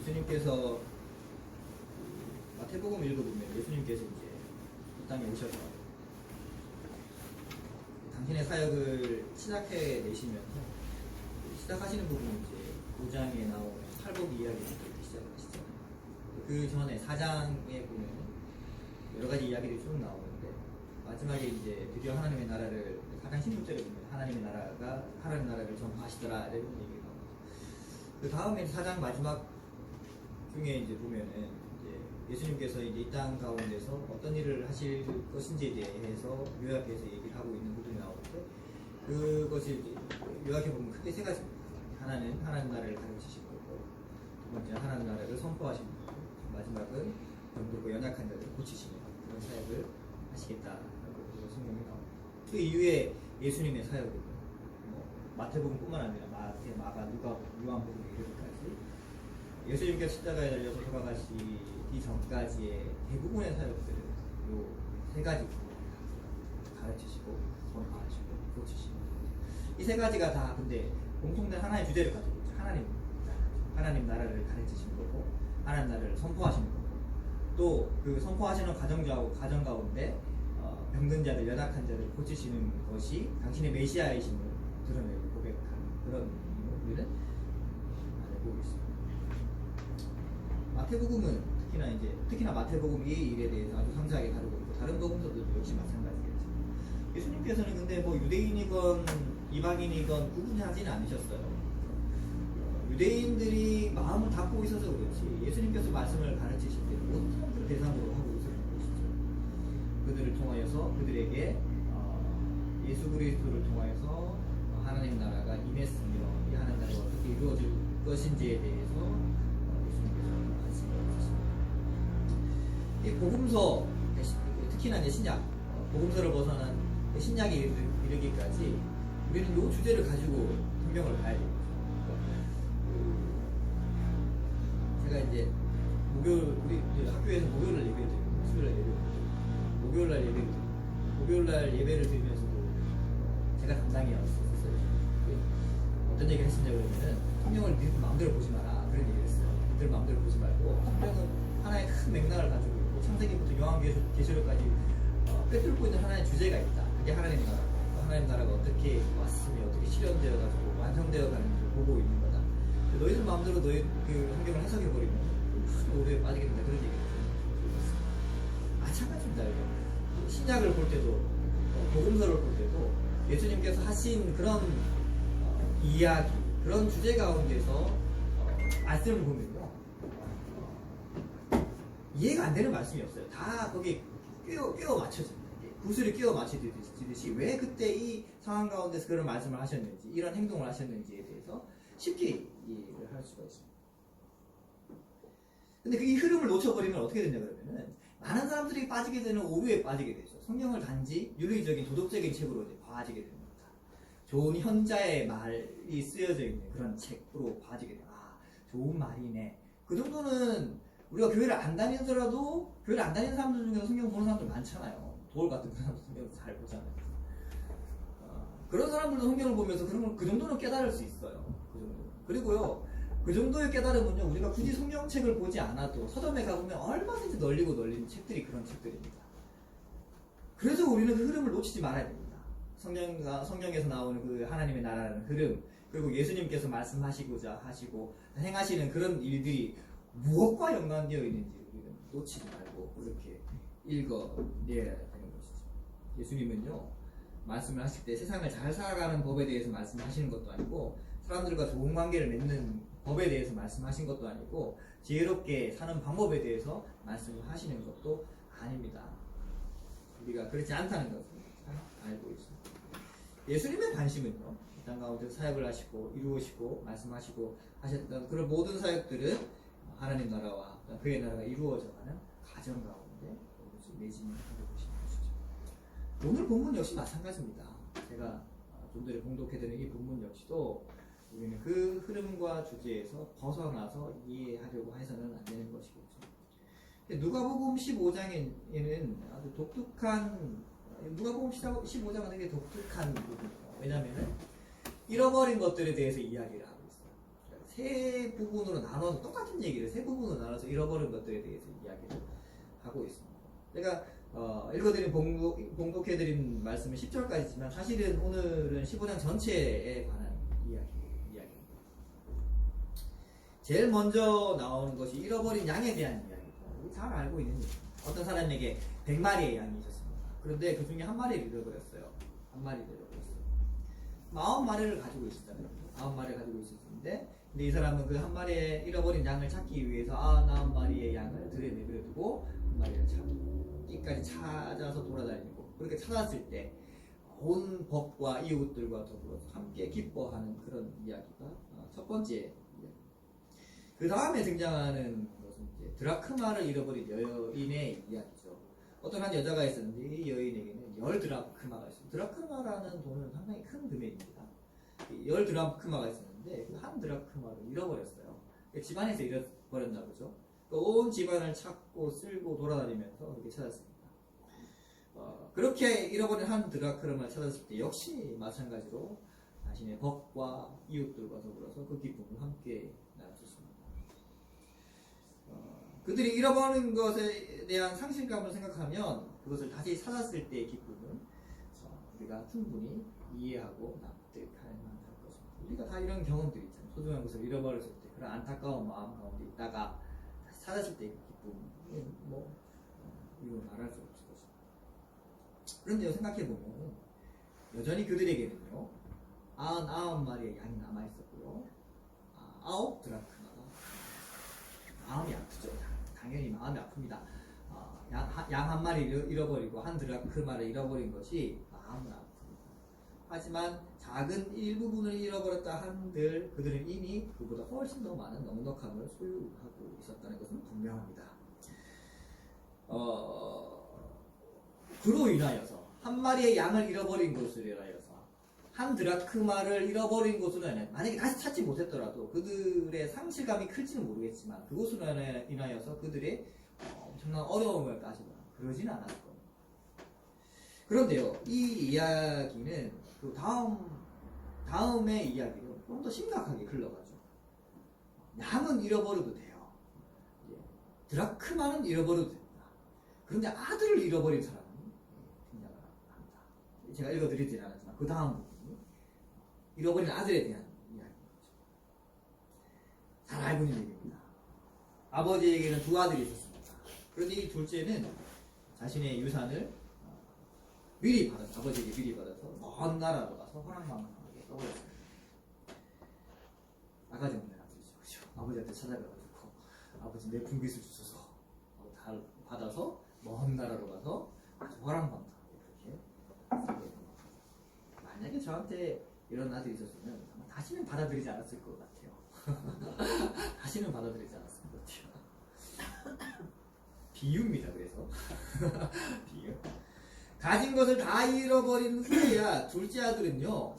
예수님께서 마태복음 읽어보면 예수님께서 이제 이 땅에 오셔서 당신의 사역을 시작해 내시면서 시작하시는 부분이 이제 5장에 나오는 팔복 이야기를 시작을 하시잖아요. 그 전에 4장에 보면 여러 가지 이야기들이 쭉 나오는데 마지막에 이제 드디어 하나님의 나라를 4장 16절에 보면 하나님의 나라를 전파하시더라 이런 얘기가 나오죠. 그 다음에 4장 마지막 중에 이제 보면은 이제 예수님께서 이제 이 땅 가운데서 어떤 일을 하실 것인지에 대해서 요약해서 얘기를 하고 있는 부분이 나오는데 그것이 요약해 보면 크게 세 가지입니다. 하나는 하나님 나라를 가르치실 거고, 두 번째는 하나님 나라를 선포하시는 거고, 마지막은 병들고 연약한 자들을 고치시는 그런 사역을 하시겠다라고 성경이 나옵니다. 그 이후에 예수님의 사역은 마태복음뿐만 아니라 마태, 마가, 누가, 요한복음 이렇게까지 예수님께서 십자가에 달려서 돌아가시기 전까지의 대부분의 사역들을 요 세 가지 가르치시고 선포하시고 고치시고 이 세 가지가 다 근데 공통된 하나의 주제를 가지고 있죠. 하나님 나라를 가르치시는 거고 하나님 나라를 선포하시는 거고 또 그 선포하시는 과정 가운데 병든 자들, 연약한 자들을 고치시는 것이 당신의 메시아이심을 드러내고 고백하는 그런 우리는 알고 있습니다. 마태복음은 특히나 마태복음 이 일에 대해서 아주 상세하게 다루고 있고 다른 복음서도 역시 마찬가지겠죠. 예수님께서는 근데 뭐 유대인이건 이방인이건 구분하지는 않으셨어요. 유대인들이 마음을 닫고 있어서 그렇지 예수님께서 말씀을 가르치실 때 모든 사람들을 대상으로 하고 있었던 것이죠. 그들을 통하여서 그들에게 예수 그리스도를 통하여서 하나님 나라가 임했으며 이 하나님 나라가 어떻게 이루어질 것인지에 대해서 예수님께서 말씀하셨습니다. 이 복음서 특히나 이제 신약 복음서를 벗어난 신약에 이르기까지 우리는 이 주제를 가지고 성경을 봐야 돼요. 제가 이제 우리 학교에서 목요일날 예배를 드리고 수요일날 예배를 드리고 목요일날 예배를 드리면서도 제가 담당이었어요. 어떤 얘기를 했었냐 그러면은 성경을 네 마음대로 보지 마라 그런 얘기를 했어요. 네 마음대로 보지 말고 성경은 하나의 큰 맥락을 가지고 있고 창세기부터 요한계시록까지 꿰뚫고 있는 하나의 주제가 있다. 그게 하나님 나라. 하나님 나라가 어떻게 왔으며 어떻게 실현되어 가지고 완성되어 가는지를 보고 있는 거다. 너희들 마음대로 너희 그 성경을 해석해 버리면 큰 오류에 빠지게 된다. 그런 얘기를 들었습니다. 마찬가지입니다. 신약을 볼 때도 복음서를 볼 때도 예수님께서 하신 그런 이야기, 그런 주제 가운데서 말씀을 보면요 이해가 안 되는 말씀이 없어요. 다 거기에 끼워 맞춰집니다. 구슬이 끼워 맞춰지듯이 왜 그때 이 상황 가운데서 그런 말씀을 하셨는지 이런 행동을 하셨는지에 대해서 쉽게 이해를 할 수가 있습니다. 근데 이 흐름을 놓쳐버리면 어떻게 되냐 그러면은 많은 사람들이 빠지게 되는 오류에 빠지게 되죠. 성경을 단지 윤리적인 도덕적인 책으로 이제 봐지게 되는 겁니다. 좋은 현자의 말이 쓰여져 있는 그런 책으로 봐지게 돼요. 아, 좋은 말이네. 그 정도는 우리가 교회를 안 다니더라도 교회를 안 다니는 사람들 중에서 성경 보는 사람들 많잖아요. 돌 같은 그 사람들 성경을 잘 보잖아요. 그런 사람들도 성경을 보면서 그런 걸 그 정도는 깨달을 수 있어요. 그 정도. 그리고요, 그 정도의 깨달음은요, 우리가 굳이 성경책을 보지 않아도 서점에 가보면 얼마든지 널리고 널린 책들이 그런 책들입니다. 그래서 우리는 그 흐름을 놓치지 말아야 됩니다. 성경에서 나오는 그 하나님의 나라라는 흐름, 그리고 예수님께서 말씀하시고자 하시고 행하시는 그런 일들이 무엇과 연관되어 있는지 우리는 놓치지 말고 그렇게 읽어내야 되는 것이죠. 예수님은요, 말씀을 하실 때 세상을 잘 살아가는 법에 대해서 말씀하시는 것도 아니고 사람들과 좋은 관계를 맺는 법에 대해서 말씀하신 것도 아니고 지혜롭게 사는 방법에 대해서 말씀을 하시는 것도 아닙니다. 우리가 그렇지 않다는 것을 잘 알고 있습니다. 예수님의 관심은요, 이 땅 가운데 사역을 하시고 이루시고 말씀하시고 하셨던 그런 모든 사역들은 하나님 나라와 그의 나라가 이루어져가는 가정 가운데 매진하고 계시는 것이죠. 오늘 본문 역시 마찬가지입니다. 제가 좀 전에 봉독해드린 이 본문 역시도 우리는 그 흐름과 주제에서 벗어나서 이해하려고 해서는 안 되는 것이겠죠. 누가복음 15장에는 아주 독특한 누가복음 15장은 되게 독특한 부분이에요. 왜냐하면 잃어버린 것들에 대해서 이야기를 하고 있어요. 세 부분으로 나눠서 똑같은 얘기를 세 부분으로 나눠서 잃어버린 것들에 대해서 이야기를 하고 있습니다. 제가 읽어드린 봉독해드린 말씀은 10절까지지만 사실은 오늘은 15장 전체에 관한 이야기입니다. 제일 먼저 나오는 것이 잃어버린 양에 대한 이야기입니다. 잘 알고 있는 얘기입니다. 어떤 사람에게 100마리의 양이 있었습니다. 그런데 그 중에 한 마리를 잃어버렸어요. 한 마리를 잃어버렸어요. 90마리를 가지고 있었잖아요. 90마리를 가지고 있었는데 근데 이 사람은 그 한 마리의 잃어버린 양을 찾기 위해서 99마리의 양을 들에 내버려두고 한 마리를 끝까지 찾아서 돌아다니고 그렇게 찾았을 때 온 법과 이웃들과 더불어서 함께 기뻐하는 그런 이야기가 첫 번째 이야기. 그 다음에 등장하는 것은 이제 드라크마를 잃어버린 여인의 이야기죠. 어떤 한 여자가 있었는데 이 여인에게는 10드라크마가 있어요. 드라크마라는 돈은 상당히 큰 금액입니다. 10드라크마가 있었는데 그 한 드라크마를 잃어버렸어요. 집안에서 잃어버렸나 보죠. 온 집안을 찾고 쓸고 돌아다니면서 그렇게 찾았습니다. 그렇게 잃어버린 한 드라크마를 찾았을 때 역시 마찬가지로 자신의 법과 이웃들과 더불어서 그 기쁨을 함께 나눴습니다. 그들이 잃어버린 것에 대한 상실감을 생각하면 그것을 다시 찾았을 때의 기쁨은 우리가 충분히 이해하고 납득할 만할 것입니다. 우리가 다 이런 경험들이 있잖아요. 소중한 것을 잃어버렸을 때 그런 안타까운 마음 가운데 있다가 다시 찾았을 때의 기쁨은 이거 말할 수 없을 것입니다. 그런데요, 생각해보면 여전히 그들에게는요 99마리의 양이 남아있었고요 9드라크마가 마음이 아프죠. 당연히 마음이 아픕니다. 양 한 마리를 잃어버리고 한 드라크마를 잃어버린 것이 마음은 아픕니다. 하지만 작은 일부분을 잃어버렸다 한들 그들은 이미 그보다 훨씬 더 많은 넉넉함을 소유하고 있었다는 것은 분명합니다. 그로 인하여서 한 마리의 양을 잃어버린 것으로 인하여서 한 드라크마를 잃어버린 것으로 인하여 만약에 다시 찾지 못했더라도 그들의 상실감이 클지는 모르겠지만 그것으로 인하여서 그들의 엄청난 어려움을 따지거나 그러지는 않았을 겁니다. 그런데요, 이 이야기는 그 다음의 이야기로 좀 더 심각하게 흘러가죠. 양은 잃어버려도 돼요. 드라크마는 잃어버려도 됩니다. 그런데 아들을 잃어버린 사람이 등장을 합니다. 제가 읽어드리지는 않았지만 그 다음 부분이 잃어버린 아들에 대한 이야기죠. 잘 알고 있는 얘기입니다. 아버지에게는 두 아들이 있었습니다. 그런데 이 둘째는 자신의 유산을 미리 받아서 아버지에게 미리 받아서 먼 나라로 가서 호랑망망하게 써버렸습니다. 나가지 없는 아들이죠. 그렇죠? 아버지한테 찾아가가지고 아버지 내 분깃을 주셔서 다 받아서 먼 나라로 가서 아주 호랑망망하게 그렇게 써버렸습니다. 만약에 저한테 이런 아들이 있었으면 아마 다시는 받아들이지 않았을 것 같아요. 다시는 받아들이지 않았을 것 같아요. 비유입니다. 그래서 비유. 가진 것을 다 잃어버린 후에야 둘째 아들은요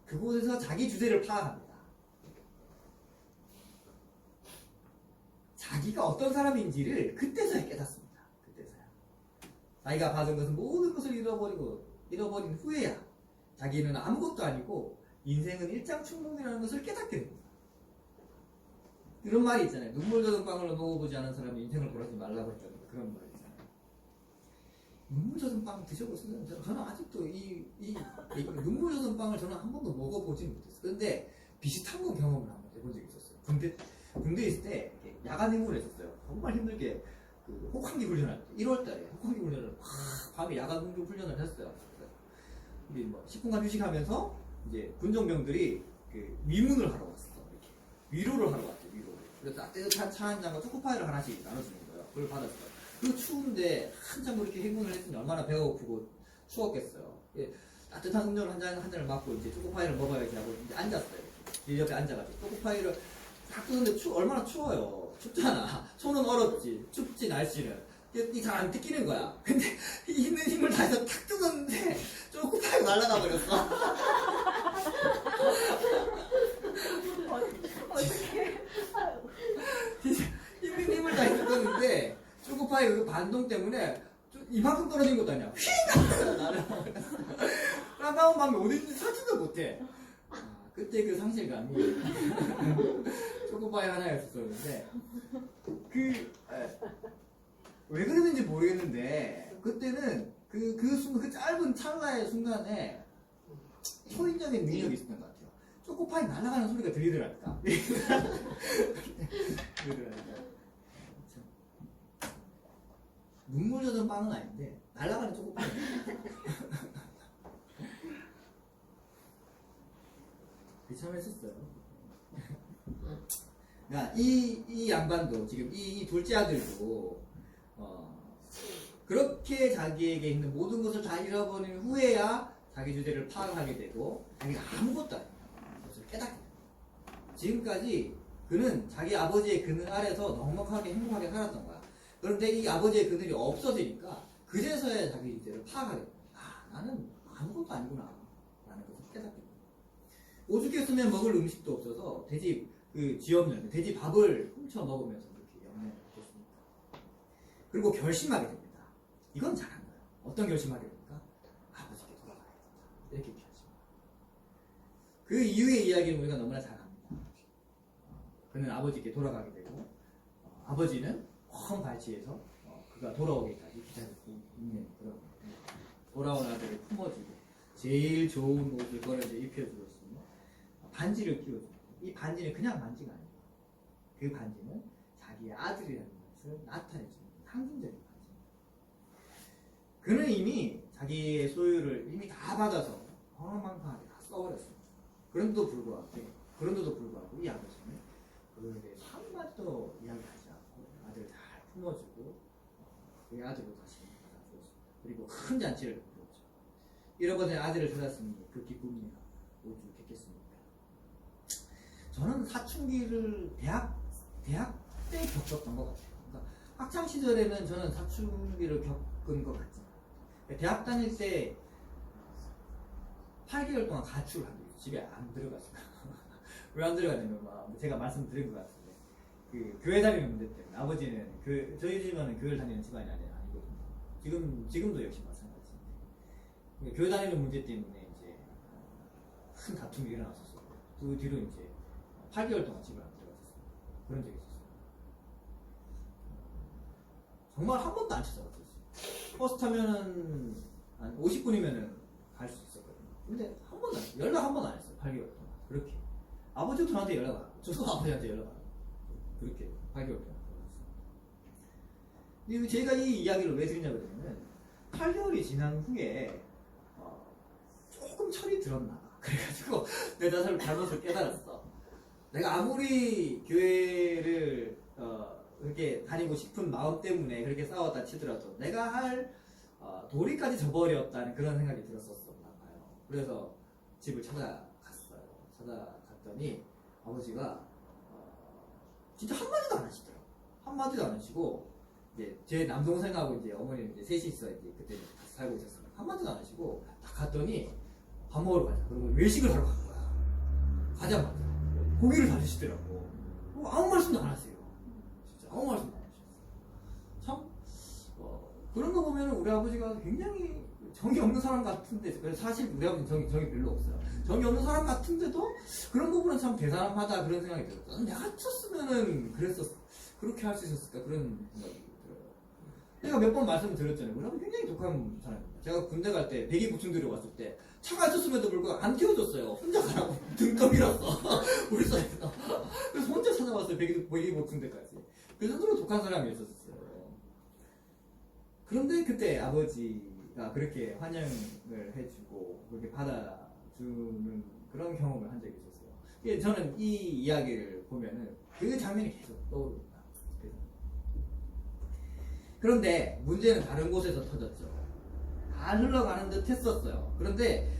그곳에서 자기 주제를 파악합니다. 자기가 어떤 사람인지를 그때서야 깨닫습니다. 그때서야 자기가 받은 것은 모든 것을 잃어버린 후에야 자기는 아무것도 아니고 인생은 일장춘몽이라는 것을 깨닫게 됩니다. 이런 말이 있잖아요. 눈물 젖은 빵을 먹어보지 않은 사람이 인생을 보라지 말라고 했잖아요. 그런 말 있잖아요. 눈물 젖은 빵 드셔보세요. 저는 아직도 이 눈물 젖은 빵을 저는 한 번도 먹어보지 못했어요. 그런데 비슷한 거 경험을 한번 해본 적이 있었어요. 군대에 있을 때 야간 임무를 했었어요. 정말 힘들게 그 혹한기 훈련할 때 1월달에 혹한기 훈련을 밤에 야간 훈련을 했어요. 우리 뭐 10분간 휴식하면서 이제 군종병들이 그 위문을 하러 왔어. 이렇게 위로를 하러 왔죠. 위로를. 그래서 따뜻한 차 한 잔과 초코파이를 하나씩 나눠주는 거예요. 그걸 받았어요. 그 추운데 한참 그렇게 행군을 했으니 얼마나 배가 고프고 추웠겠어요. 따뜻한 음료를 한 잔을 맞고 이제 초코파이를 먹어야지 하고 이제 앉았어요. 이 옆에 앉아가지고 초코파이를 딱 뜨는데 얼마나 추워요. 춥잖아. 손은 얼었지. 춥지 날씨는. 이 잘 안 뜯기는 거야. 근데 있는 힘을 다해서 탁 뜯었는데 초코파이가 날아가 버렸어. 어떻게? 있는 힘을 다해서 뜯었는데 초코파이 그 반동 때문에 이만큼 떨어진 것도 아니야. 휙! 날아가 버렸어. 까마운 밤에 어딘지 찾지도 못해. 그때 그 상실감이 초코파이 하나였었는데 왜 그랬는지 모르겠는데 그때는 그 순간 그 짧은 찰나의 순간에 초인적인 능력이 있었던 것 같아요. 초코파이 날아가는 소리가 들리더랄까. 들리더랄까. 눈물 젖은 빵은 아닌데 날아가는 초코파이. 비참했었어요. 그러니까 이 양반도 지금 이 둘째 아들도 그렇게 자기에게 있는 모든 것을 다 잃어버린 후에야 자기 주제를 파악하게 되고 자기가 아무것도 아니야. 그것을 깨닫게 돼요. 지금까지 그는 자기 아버지의 그늘 아래서 넉넉하게 행복하게 살았던 거야. 그런데 이 아버지의 그늘이 없어지니까 그제서야 자기 주제를 파악하게 돼요. 나는 아무것도 아니구나 라는 것을 깨닫게 돼요. 오죽했으면 먹을 음식도 없어서 돼지 돼지 밥을 훔쳐 먹으면서 그렇게 영향을 받겠습니까? 그리고 결심하게 됩니다. 이건 잘한 거예요. 어떤 결심하게 됩니까? 아버지께 돌아가야겠다. 이렇게 결심합니다. 그 이후의 이야기는 우리가 너무나 잘 압니다. 그는 아버지께 돌아가게 되고 아버지는 험 발치해서 그가 돌아오기까지 기다리고 있는 그런 돌아온 아들을 품어주고 제일 좋은 옷을 꺼내서 입혀주었으며 반지를 끼워줍니다. 이 반지는 그냥 반지가 아니에요. 그 반지는 자기의 아들이라는 것을 나타내주는 상징적인 반지입니다. 그는 이미 자기의 소유를 이미 다 받아서 어마어마하게 다 써버렸습니다. 그런데도 불구하고 이 아버지는 그거에 대해서 한마디도 이야기하지 않고 아들을 잘 품어주고 그 아들을 다시 받아주었습니다. 그리고 큰 잔치를 베풀었죠. 잃어버린 아들을 찾았으니 그 기쁨이야 오죽했겠습니까? 저는 사춘기를 대학 때 겪었던 것 같아요. 그러니까 학창 시절에는 저는 사춘기를 겪은 것 같지 않아요. 대학 다닐 때 8개월 동안 가출을 한 거예요. 집에 안 들어갔어요. 왜 안 들어갔냐면 제가 말씀드린 것 같은데 그 교회 다니는 문제 때문에 아버지는 저희 집안은 교회를 다니는 집안이 아니거든요. 지금도 역시 마찬가지인데 교회 다니는 문제 때문에 이제 큰 다툼이 일어났었어요. 그 뒤로 이제 8개월 동안 집을 안 들어갔었어요. 그런 적이 있었어요. 정말 한 번도 안 찾아갔었어요. 버스 타면은 한 50분이면은 갈 수 있었거든요. 근데 한 번도 연락 한 번 안 했어요. 8개월 동안. 그렇게. 아버지도 저한테 연락 안 하고, 저도 아버지한테 연락 안 하고. 그렇게 8개월 동안 들어갔어요. 제가 이 이야기를 왜 드리냐 그러면은 8개월이 지난 후에 조금 철이 들었나. 그래가지고 내 자신을 잘못을 깨달았어. 내가 아무리 교회를 그렇게 다니고 싶은 마음 때문에 그렇게 싸웠다 치더라도 내가 할 도리까지 저버렸다는 그런 생각이 들었었나 봐요. 그래서 집을 찾아갔어요. 찾아갔더니 아버지가 진짜 한마디도 안 하시더라고요. 한마디도 안 하시고 이제 제 남동생하고 이제 어머니는 이제 셋이서 이제 그때 같이 살고 있었어요. 한마디도 안 하시고 딱 갔더니 밥 먹으러 가자. 그러고 외식을 하러 간 거야. 가자마자 고기를 다 드시더라고. 아무 말씀도 안 하세요. 진짜 아무 말씀도 안 하셨어요. 참 그런 거 보면 우리 아버지가 굉장히 정이 없는 사람 같은데 사실 우리 아버지는 정이 별로 없어요. 정이 없는 사람 같은데도 그런 부분은 참 대단하다 그런 생각이 들었어요. 내가 쳤으면은 그렇게 할 수 있었을까 그런 생각이 들어요. 제가 몇 번 말씀을 드렸잖아요. 우리 아버지 굉장히 독한 사람입니다. 제가 군대 갈 때 대기 보충 들여왔을 때 차가 있었음에도 불구하고 안 태워줬어요. 혼자 가라고 등 떠밀었어. 울산에서. 그래서 혼자 찾아왔어요. 대기 보충대까지. 그 정도로 독한 사람이었었어요. 그런데 그때 아버지가 그렇게 환영을 해주고 그렇게 받아주는 그런 경험을 한 적이 있었어요. 저는 이 이야기를 보면은 그 장면이 계속 떠오릅니다. 그런데 문제는 다른 곳에서 터졌죠. 잘 흘러가는 듯 했었어요. 그런데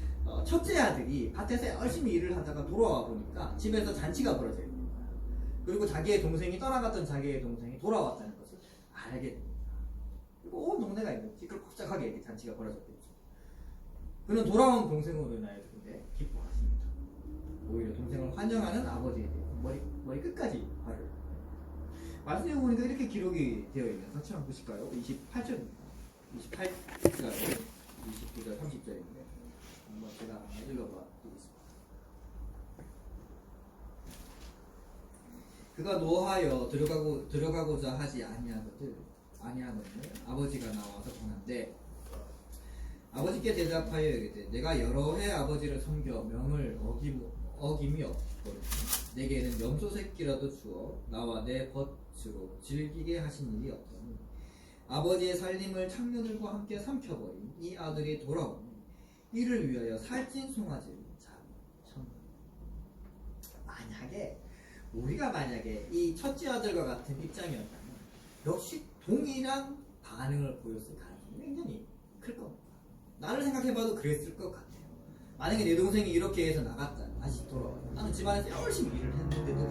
첫째 아들이 밭에서 열심히 일을 하다가 돌아와 보니까 집에서 잔치가 벌어져 있는 거야. 그리고 떠나갔던 자기의 동생이 돌아왔다는 것을 알게 됩니다. 그리고 온 동네가 있는 시끌벅적하게 이렇게 잔치가 벌어졌겠죠. 그는 돌아온 동생으로 인하여 기뻐하십니다. 오히려 동생을 환영하는 아버지에 대해서 머리 끝까지 화를. 말씀해 보니까 이렇게 기록이 되어 있는 같이 한번 보실까요? 28절입니다. 28절, 29절, 30절인데 한번 제가 읽어봐 드리겠습니다. 그가 노하여 들어가고자 하지 아니하거늘 아버지가 나와서 전한데 아버지께 대답하여 이르되 내가 여러 해 아버지를 섬겨 명을 어김이 없거든 내게는 염소 새끼라도 주어 나와 내 벗으로 즐기게 하신 일이 없더니 아버지의 살림을 창녀들과 함께 삼켜버린 이 아들이 돌아오니 이를 위하여 살찐 송아지를 잡으셨노라. 만약에 이 첫째 아들과 같은 입장이었다면 역시 동일한 반응을 보였을 가능성이 굉장히 클 겁니다. 나를 생각해봐도 그랬을 것 같아요. 만약에 내 동생이 이렇게 해서 나갔다 다시 돌아와 나는 집안에서 열심히 일을 했는데도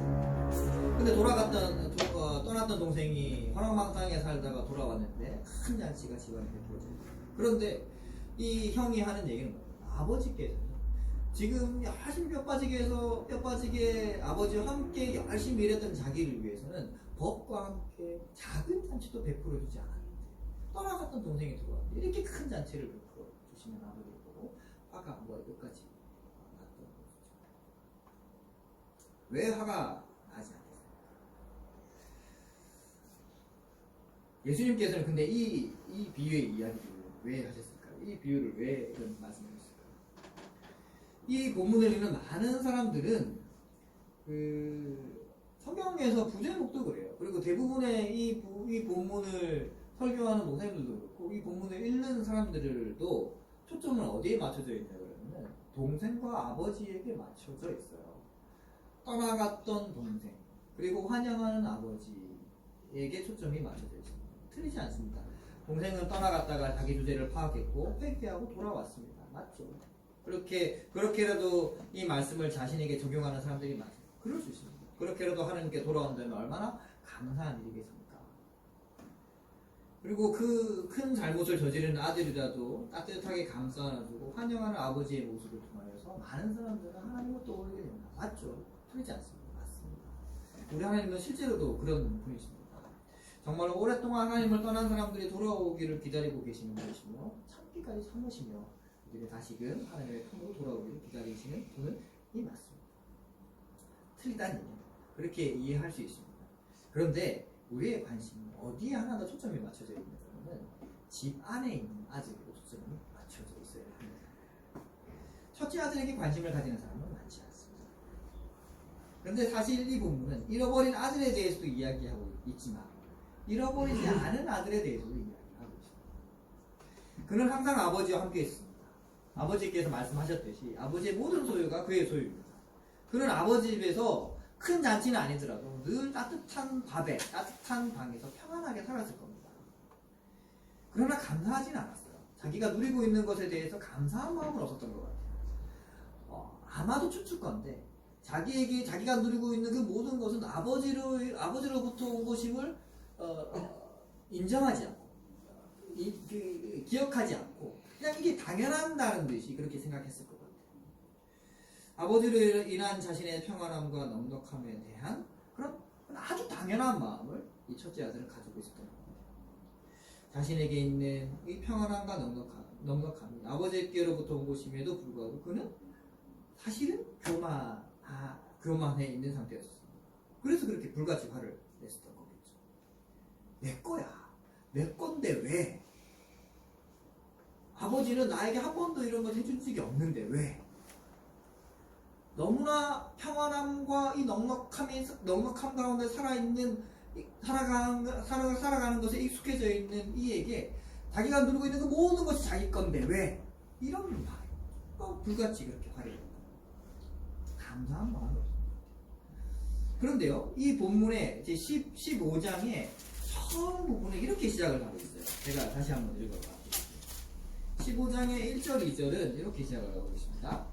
근데 떠났던 동생이 허랑방탕에 살다가 돌아왔는데 큰 잔치가 집안에 베풀어져요. 그런데 이 형이 하는 얘기는 뭐예요? 아버지께서 지금 열심히 뼈 빠지게 아버지와 함께 열심히 일했던 자기를 위해서는 법과 함께 작은 잔치도 베풀어 주지 않았는데 떠나갔던 동생이 들어왔는데 이렇게 큰 잔치를 베풀어 주시는 아버지를 보고 화가 끝까지 났던 거죠. 왜 화가 나지 않겠어요? 예수님께서는 근데 이 비유의 이야기를 왜 하셨을까요? 이 비유를 왜 이런 말씀을 하셨을까요? 이 본문을 읽는 많은 사람들은 성경에서 부제목도 그래요. 그리고 대부분의 이 본문을 설교하는 목사님들도 그렇고 이 본문을 읽는 사람들도 초점은 어디에 맞춰져 있냐 그러면 동생과 아버지에게 맞춰져 있어요. 떠나갔던 동생 그리고 환영하는 아버지에게 초점이 맞춰져 있습니다. 틀리지 않습니다. 동생은 떠나갔다가 자기 주제를 파악했고 회개하고 돌아왔습니다. 맞죠? 그렇게라도 이 말씀을 자신에게 적용하는 사람들이 많아요. 그럴 수 있습니다. 그렇게라도 하나님께 돌아온다면 얼마나 감사한 일이겠습니까? 그리고 그 큰 잘못을 저지른 아들이라도 따뜻하게 감싸 안아주고 환영하는 아버지의 모습을 통하여서 많은 사람들은 하나님을 떠올리게 됩니다. 맞죠? 틀리지 않습니다. 맞습니다. 우리 하나님은 실제로도 그런 분이십니다. 정말 오랫동안 하나님을 떠난 사람들이 돌아오기를 기다리고 계시는 분이시며 참기까지 참으시며 그들이 다시금 하나님의 품으로 돌아오기를 기다리시는 분이 맞습니다. 틀리다는 얘기입니다. 그렇게 이해할 수 있습니다. 그런데 우리의 관심은 어디에 하나 더 초점이 맞춰져 있느냐면 집 안에 있는 아들에게 초점이 맞춰져 있어야 합니다. 첫째 아들에게 관심을 가지는 사람은 많지 않습니다. 그런데 사실 이 본문은 잃어버린 아들에 대해서도 이야기하고 있지만 잃어버리지 않은 아들에 대해서도 이야기하고 있습니다. 그는 항상 아버지와 함께 있습니다. 아버지께서 말씀하셨듯이 아버지의 모든 소유가 그의 소유입니다. 그는 아버지 집에서 큰 잔치는 아니더라도 늘 따뜻한 밥에 따뜻한 방에서 평안하게 살았을 겁니다. 그러나 감사하진 않았어요. 자기가 누리고 있는 것에 대해서 감사한 마음은 없었던 것 같아요. 아마도 추측건데 자기가 누리고 있는 그 모든 것은 아버지로부터 온 것임을 인정하지 않고 기억하지 않고 그냥 이게 당연한다는 듯이 그렇게 생각했을 것 같아요. 아버지로 인한 자신의 평안함과 넉넉함에 대한 그런 아주 당연한 마음을 이 첫째 아들은 가지고 있었던 겁니다. 자신에게 있는 이 평안함과 넉넉함이 아버지께로부터 온 것임에도 불구하고 그는 사실은 교만해 있는 상태였습니다. 그래서 그렇게 불같이 화를 냈었던 거겠죠. 내 거야. 내 건데 왜? 아버지는 나에게 한 번도 이런 걸 해준 적이 없는데 왜? 너무나 평안함과 이 넉넉함 가운데 살아가는 것에 익숙해져 있는 이에게 자기가 누리고 있는 그 모든 것이 자기 건데 왜? 이런 말. 불같이 그렇게 화를 냈다. 감사한 마음이 없습니다. 그런데요, 이 본문의 이제 15장의 처음 부분에 이렇게 시작을 하고 있어요. 제가 다시 한번 읽어봐. 15장의 1절, 2절은 이렇게 시작을 하고 있습니다.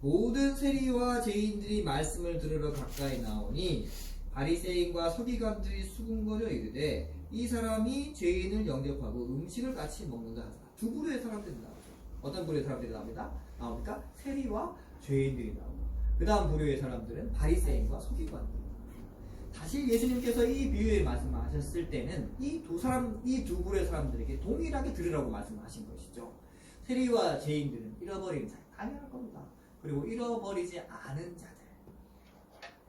모든 세리와 죄인들이 말씀을 들으러 가까이 나오니 바리새인과 서기관들이 수군거려 이르되 이 사람이 죄인을 영접하고 음식을 같이 먹는다 하더라. 두 부류의 사람들이 나오죠. 어떤 부류의 사람들이 나옵니까? 세리와 죄인들이 나오고 그 다음 부류의 사람들은 바리새인과 서기관들. 사실 예수님께서 이 비유에 말씀하셨을 때는 이 두 부류의 사람들에게 동일하게 들으라고 말씀하신 것이죠. 세리와 죄인들은 잃어버린 자, 당연할 겁니다. 그리고 잃어버리지 않은 자들,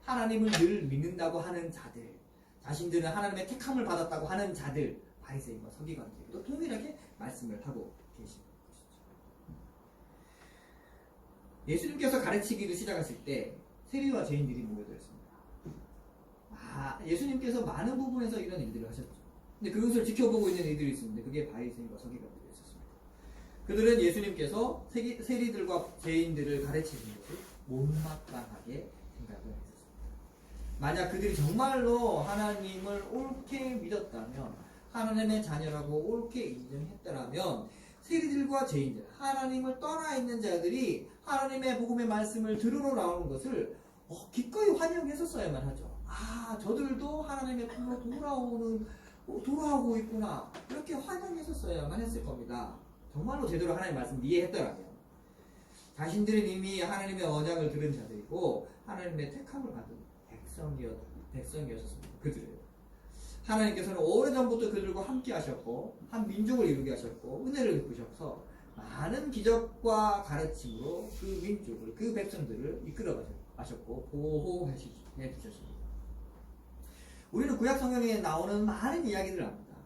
하나님을 늘 믿는다고 하는 자들, 자신들은 하나님의 택함을 받았다고 하는 자들, 바리새인과 서기관들도 동일하게 말씀을 하고 계신 것이죠. 예수님께서 가르치기를 시작하실 때 세리와 죄인들이 모여들었습니다. 예수님께서 많은 부분에서 이런 일들을 하셨죠. 근데 그것을 지켜보고 있는 이들이 있었는데 그게 바리새인과 서기관들이 있었습니다. 그들은 예수님께서 세리들과 죄인들을 가르치신 것을 못마땅하게 생각을 했었습니다. 만약 그들이 정말로 하나님을 옳게 믿었다면, 하나님의 자녀라고 옳게 인정했더라면 세리들과 죄인들, 하나님을 떠나 있는 자들이 하나님의 복음의 말씀을 들으러 나오는 것을 기꺼이 환영했었어야만 하죠. 저들도 하나님의 품으로 돌아오고 있구나, 이렇게 환영했었어야만 했을 겁니다. 정말로 제대로 하나님의 말씀을 이해했더라면. 자신들은 이미 하나님의 언약을 들은 자들이고 하나님의 택함을 받은 백성이었습니다. 그들은 하나님께서는 오래전부터 그들과 함께 하셨고 한 민족을 이루게 하셨고 은혜를 베푸셔서 많은 기적과 가르침으로 그 민족을, 그 백성들을 이끌어 가셨고 보호해 주셨습니다. 우리는 구약 성경에 나오는 많은 이야기들을 압니다.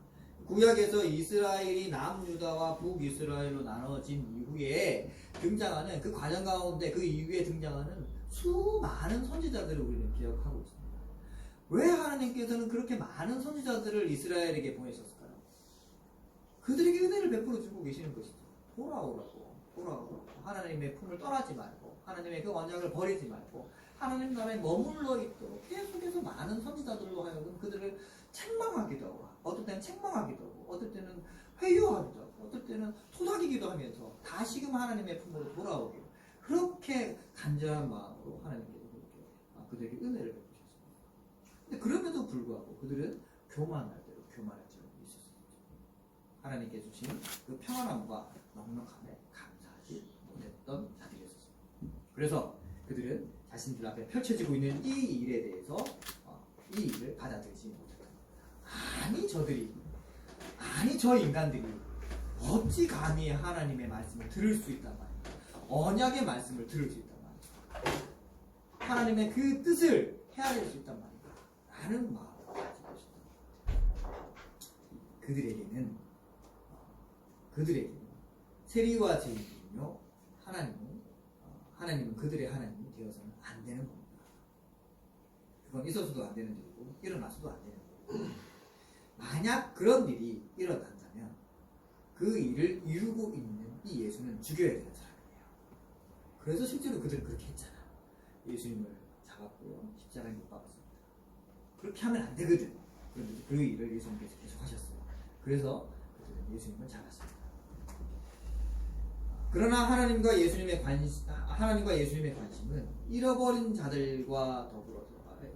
구약에서 이스라엘이 남유다와 북이스라엘로 나눠진 이후에 등장하는 그 과정 가운데, 그 이후에 등장하는 수많은 선지자들을 우리는 기억하고 있습니다. 왜 하나님께서는 그렇게 많은 선지자들을 이스라엘에게 보내셨을까요? 그들에게 은혜를 베풀어 주고 계시는 것이죠. 돌아오라고. 하나님의 품을 떠나지 말고, 하나님의 그 언약을 버리지 말고, 하나님 나라에 머물러 있도록 계속해서 많은 선지자들로 하여금 그들을 책망하기도 하고, 어떨 때는 책망하기도 하고, 어떨 때는 회유하기도 하고, 어떨 때는 토닥이기도 하면서 다시금 하나님의 품으로 돌아오기로, 그렇게 간절한 마음으로 하나님께서 그렇게 그들에게 은혜를 베푸셨습니다. 근데 그럼에도 불구하고 그들은 교만할 대로 교만할 줄 있었습니다. 하나님께 주신 그 평안함과 넉넉함에 감사하지 못했던 자들이었습니다. 그래서 그들은 자신들 앞에 펼쳐지고 있는 이 일에 대해서 이 일을 받아들이지 못했던 겁니다. 아니 저 인간들이 어찌 감히 하나님의 말씀을 들을 수 있단 말이야. 언약의 말씀을 들을 수 있단 말이야. 하나님의 그 뜻을 헤아릴 수 있단 말이야. 라는 마음을 가지고 있습니다. 그들에게는 세리와 죄인이며 하나님은 그들의 하나님이 되어서는 안 되는 겁니다. 그건 있어서도 안 되는 일이고 일어나서도 안 되는 거고, 만약 그런 일이 일어난다면 그 일을 이루고 있는 이 예수는 죽여야 되는 사람이에요. 그래서 실제로 그들은 그렇게 했잖아. 예수님을 잡았고요, 십자가에 못 박았습니다. 그렇게 하면 안 되거든. 그런데 그 일을 예수님께서 계속 하셨어요. 그래서 그들은 예수님을 잡았습니다. 그러나 하나님과 예수님의 관심은 잃어버린 자들과 더불어서,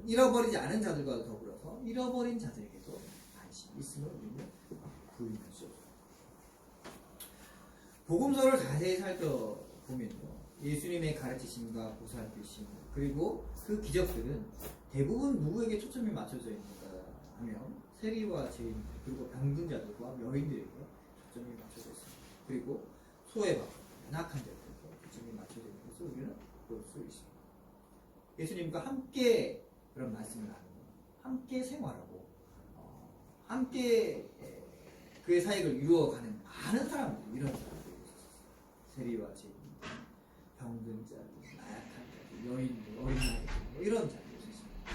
잃어버리지 않은 자들과 더불어서 잃어버린 자들에게도 관심이 있음을 우리는 부인할 수 없습니다. 복음서를 자세히 살펴보면요, 예수님의 가르치심과 보살피심, 그리고 그 기적들은 대부분 누구에게 초점이 맞춰져 있는가 하면 세리와 죄인, 그리고 병든자들과 여인들에게 초점이 맞춰져 있습니다. 그리고 소외받고 연약한 자들에게 초점이 맞춰져 있는 것을 우리는 볼 수 있습니다. 예수님과 함께 그런 말씀을 나누고 함께 생활하고 함께 그의 사역을 이루어가는 많은 사람들, 이런 사람들이 있었어요. 세리와 죄인, 병든 자들, 나약한 자들, 여인들, 어린 아이들, 이런 자들이 있었습니다.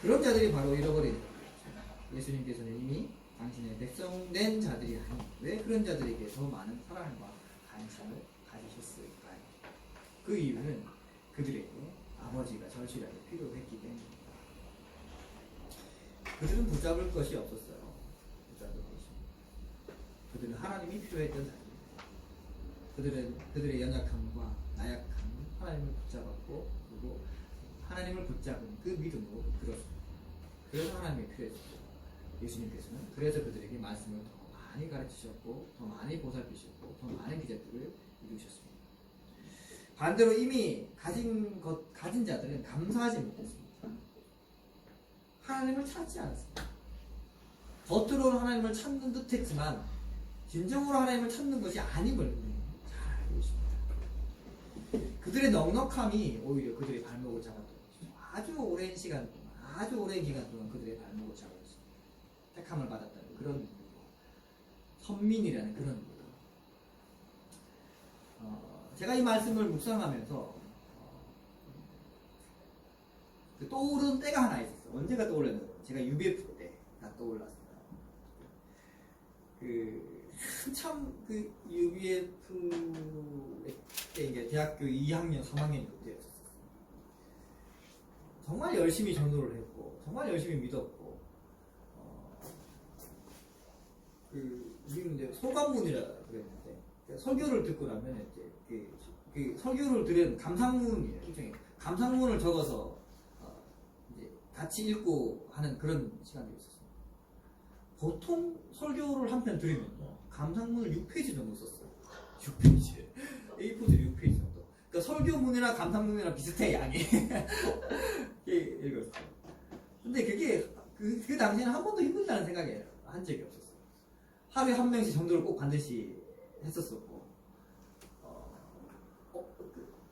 그런 자들이 바로 잃어버린 자들이었죠. 예수님께서는 이미 당신의 백성된 자들이 아닌 왜 그런 자들에게 더 많은 사랑과 관심을 가지셨을까요? 그 이유는 그들에게 아버지가 절실하게 필요했기 때문입니다. 그들은 붙잡을 것이 없었어요. 그들은 하나님이 필요했던 자들입니다. 그들의 연약함과 나약함, 하나님을 붙잡았고, 그리고 하나님을 붙잡은 그 믿음으로 들었습니다. 그래서 하나님이 필요했습니다. 예수님께서는 그래서 그들에게 말씀을 더 많이 가르치셨고, 더 많이 보살피셨고, 더 많은 기적들을 이루셨습니다. 반대로 이미 가진 자들은 감사하지 못했습니다. 하나님을 찾지 않았습니다. 겉으로는 하나님을 찾는 듯 했지만 진정으로 하나님을 찾는 것이 아님을 잘 알고 있습니다. 그들의 넉넉함이 오히려 그들의 발목을 잡았던 것이죠. 아주 오랜 기간 동안 그들의 발목을 잡았어요. 택함을 받았다는 그런 의미로 선민이라는 그런 의미로 제가 이 말씀을 묵상하면서 그 떠오른 때가 하나 있었어요. 언제가 떠올랐냐면 제가 UBF 때가 떠올랐습니다. 한참 UBF 때 이게 대학교 2학년, 3학년 때였었어요. 정말 열심히 전도를 했고, 정말 열심히 믿었고, 우리는 이제 소감문이라 그랬는데, 설교를 듣고 나면 이제 설교를 들은 감상문이에요. 일종의 감상문을 적어서 이제 같이 읽고 하는 그런 시간들이 있었어요. 보통 설교를 한 편 들으면요, 감상문을 6페이지 정도 썼어요. 6페이지. A4지 6페이지 정도. 그러니까 설교문이나 감상문이랑 비슷해, 양이. 읽었어요. 근데 그게, 그 당시에는 한 번도 힘들다는 생각이 한 적이 없었어요. 하루에 한 명씩 전도를 꼭 반드시 했었었고,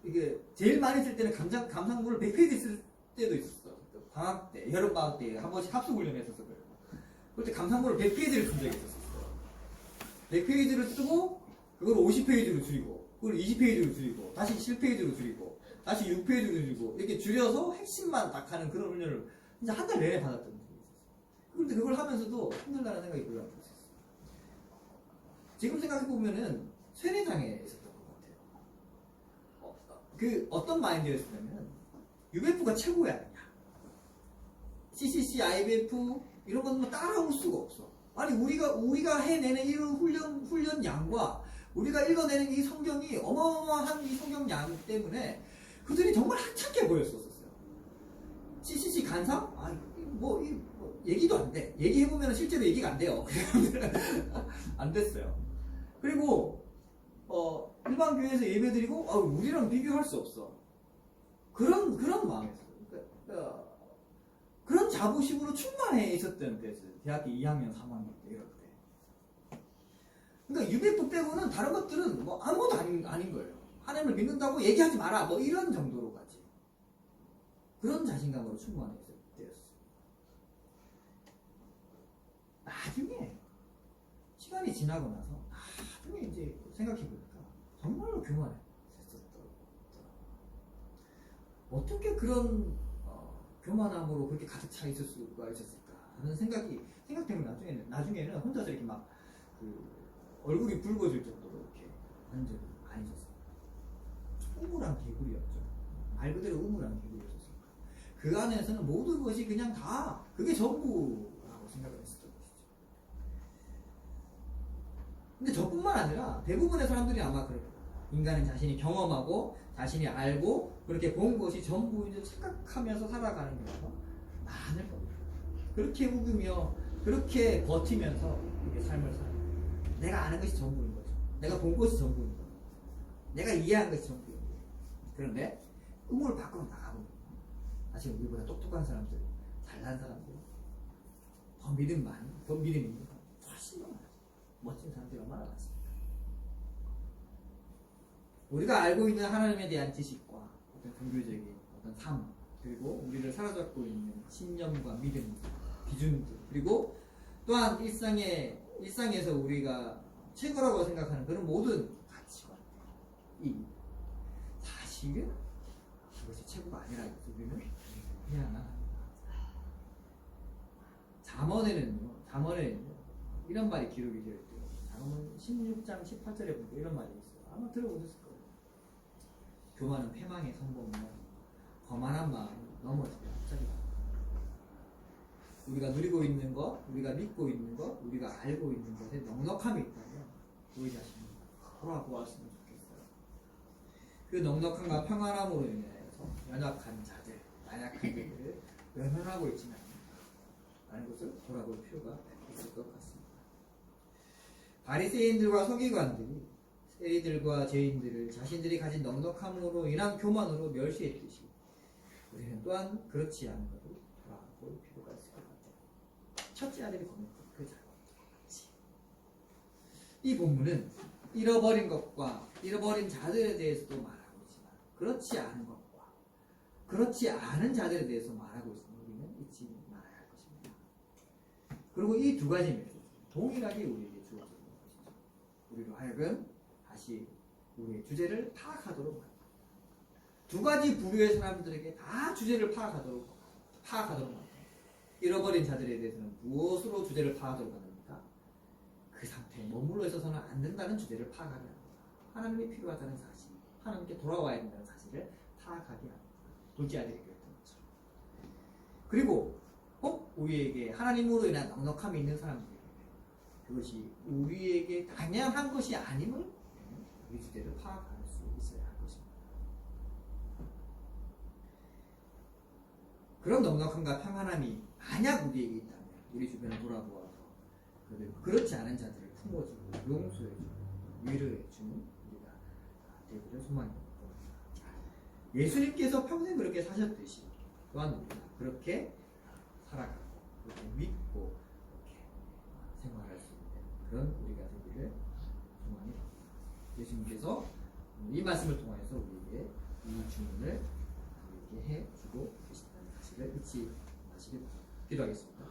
이게 제일 많이 쓸 때는 감상문을 100페이지 쓸 때도 있었어. 방학 때, 여름방학 때 한 번씩 합숙훈련 했었어요. 그때 감상문을 100페이지를 쓴 적이 있었어요. 100페이지를 쓰고 그걸 50페이지로 줄이고 그걸 20페이지로 줄이고 다시 7페이지로 줄이고 다시 6페이지로 줄이고 이렇게 줄여서 핵심만 딱 하는 그런 훈련을 진짜 한 달 내내 받았던 적이 있었어요. 그런데 그걸 하면서도 힘들다는 생각이 별로 안 들었어요. 지금 생각해보면은 세뇌당에 있었던 것 같아요. 어떤 마인드였냐면 UBF가 최고야 아니야. CCC, IBF 이런 건 뭐 따라올 수가 없어. 아니 우리가 해내는 이런 훈련 양과 우리가 읽어내는 이 성경이 어마어마한 이 성경 양 때문에 그들이 정말 하찮게 보였었어요. CCC 간사? 아니 뭐 얘기도 안 돼. 얘기해보면 실제로 얘기가 안 돼요. 안 됐어요. 그리고 일반 교회에서 예배드리고 우리랑 비교할 수 없어. 그런 마음이었어요. 그런 자부심으로 충만해 있었던 때였어요. 대학교 2학년, 3학년 때 이럴 때. 그러니까 UBF 빼고는 다른 것들은 뭐 아무것도 아닌 거예요. 하나님을 믿는다고 얘기하지 마라. 뭐 이런 정도로 가지. 그런 자신감으로 충만해 있었을 때였어요. 나중에 시간이 지나고 나서 나중에 이제 생각해보니까 정말로 교만했었더라고요. 어떻게 그런 교만함으로 그렇게 가득 차 있을 수가 있었을까 하는 생각 때문에 나중에는 혼자서 이렇게 막 얼굴이 붉어질 정도로 이렇게 하는 적이 많이 있었어요. 우물한 개구리였죠. 말 그대로 우물한 개구리였어요. 그 안에서는 모든 것이 그냥 다 그게 전부라고 생각을 했었던 것이죠. 근데 저뿐만 아니라 대부분의 사람들이 아마 그럴 거예요. 인간은 자신이 경험하고 자신이 알고 그렇게 본 것이 전부인 생각하면서 살아가는 경우가 많을 겁니다. 그렇게 우기며 그렇게 버티면서 이렇게 삶을 살아요. 내가 아는 것이 전부인 거죠. 내가 본 것이 전부인 거죠. 내가 이해한 것이 전부인 거죠. 그런데 의무를 밖으로 나가보면 사실 우리보다 똑똑한 사람들, 잘난 사람들, 더 믿음 있는 사람 훨씬 더 많아요. 멋진 사람들이 얼마나 많습니까? 우리가 알고 있는 하나님에 대한 지식과 어떤 종교적인 어떤 삶, 그리고 우리를 사로잡고 있는 신념과 믿음, 기준들, 그리고 또한 일상에서 우리가 최고라고 생각하는 그런 모든 가치관이 사실은 그것이 최고가 아니라 우리는 그냥 잠언에는요 이런 말이 기록이 되어 있대요. 잠언 16장 18절에 보니까 이런 말이 있어요. 아마 들어보셨을 거예요. 교만은 패망의 선봉이며 거만한 마음이 넘어지면 합작이다. 우리가 누리고 있는 것, 우리가 믿고 있는 것, 우리가 알고 있는 것에 넉넉함이 있다면 우리 자신을 돌아보았으면 좋겠어요. 그 넉넉함과 평안함으로 인해서 연약한 자들, 나약한 자들을 외면하고 있지는 않는 것을 돌아볼 필요가 있을 것 같습니다. 바리새인들과 서기관들이 세리들과 죄인들을 자신들이 가진 넉넉함으로 인한 교만으로 멸시했듯이 우리는 또한 그렇지 않은 것을 돌아볼 필요가 있을 것 같아요. 첫째 아들이 보는 그 작업. 이 본문은 잃어버린 것과 잃어버린 자들에 대해서도 말하고 있지만 그렇지 않은 것과 그렇지 않은 자들에 대해서 말하고 있습니다. 우리는 이 잊지 말아야 할 것입니다. 그리고 이 두 가지 메시지 동일하게 우리에게 주어지는 것이죠. 우리로 하여금 다시 우리의 주제를 파악하도록 합니다. 두 가지 부류의 사람들에게 다 주제를 파악하도록 합니다. 잃어버린 자들에 대해서는 무엇으로 주제를 파악하도록 합니까? 그 상태에 머물러 있어서는 안 된다는 주제를 파악하게 합니다. 하나님이 필요하다는 사실, 하나님께 돌아와야 된다는 사실을 파악하게 합니다. 둘째 아들에게 했던 것처럼. 그리고 우리에게 하나님으로 인한 넉넉함이 있는 사람들에게 그것이 우리에게 당연한 것이 아님을 우리 주제를 파악할 수 있어야 할 것입니다. 그런 넉넉함과 평안함이 만약 우리에게 있다면 우리 주변을 돌아보아서 그렇지 않은 자들을 품어주고 용서해주고 위로해주는 우리가 되기를 소망합니다. 예수님께서 평생 그렇게 사셨듯이 또한 우리가 그렇게 살아가고 그렇게 믿고 그렇게 생활할 수 있는 그런 우리가 되기를 소망합니다. 예수님께서 이 말씀을 통해서 우리에게 이 주문을 우리에게 해주고 계신다는 사실을 잊지 마시길 기도하겠습니다.